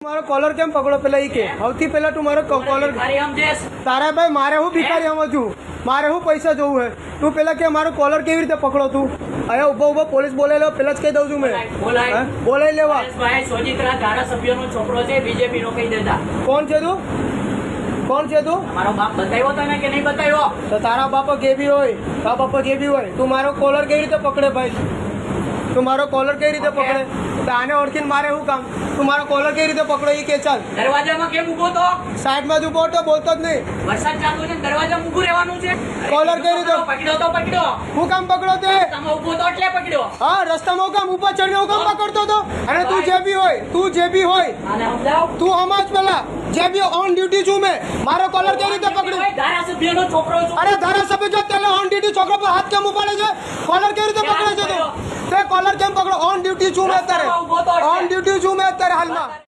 મારો કોલર કેમ પકડો પેલા ઈ કે સૌથી પહેલા તું મારો કોલર તારા ભાઈ મારે હું ભિખારી આમ છું મારે હું પૈસા જોવું હે તું પેલા કે મારો કોલર કેવી રીતે પકડો તું અહીંયા ઉભો ઉભો પોલીસ બોલાવી લો પેલા જ કહી દઉં છું મેં બોલાવી લેવા ધારાસભ્યનો છોકરો છે બીજેપી નો કહી દેતા કોણ છે તું મારો બાપ બતાવ્યો તને કે નહીં બતાવ્યો તો તારા બાપા જે બી હોય તારા બાપા જે બી હોય તું મારો કોલર કેવી રીતે પકડે ભાઈ તું મારો કોલર કેવી રીતે પકડે તો આને ઓળખીને મારે શું કામ તું મારો કોલર કેવી રીતે પકડો એ કે ચાલ દરવાજામાં કેમ ઉભો તો સાઈડમાં જ ઉભો તો બોલતો જ નહીં વરસાદ ચાલુ છે દરવાજામાં ઊભું રહેવાનું છે કોલર કેવી રીતે પકડ્યો તો પકડ્યો હું કામ પકડો તે તમે ઉભો તો એટલે પકડ્યો હા રસ્તામાં હું કામ ઉપર ચડીને હું કામ પકડતો હતો અને તું જે બી હોય આને સમજાવ તું હમણાં જ પેલા જે બી ઓન ડ્યુટી છું મેં મારો કોલર કેવી રીતે પકડ્યું ધારાસભ્યનો છોકરો છું અરે ધારાસભ્ય જો તેલે ઓન ડ્યુટી છોકરો પર હાથ કેમ ઉપાડે છે કોલર કેવી રીતે પકડે છે તું તે કોલર કેમ પકડો ઓન ડ્યુટી છું મેં અત્યારે ઓન ડ્યુટી છું મેં અત્યારે હાલમાં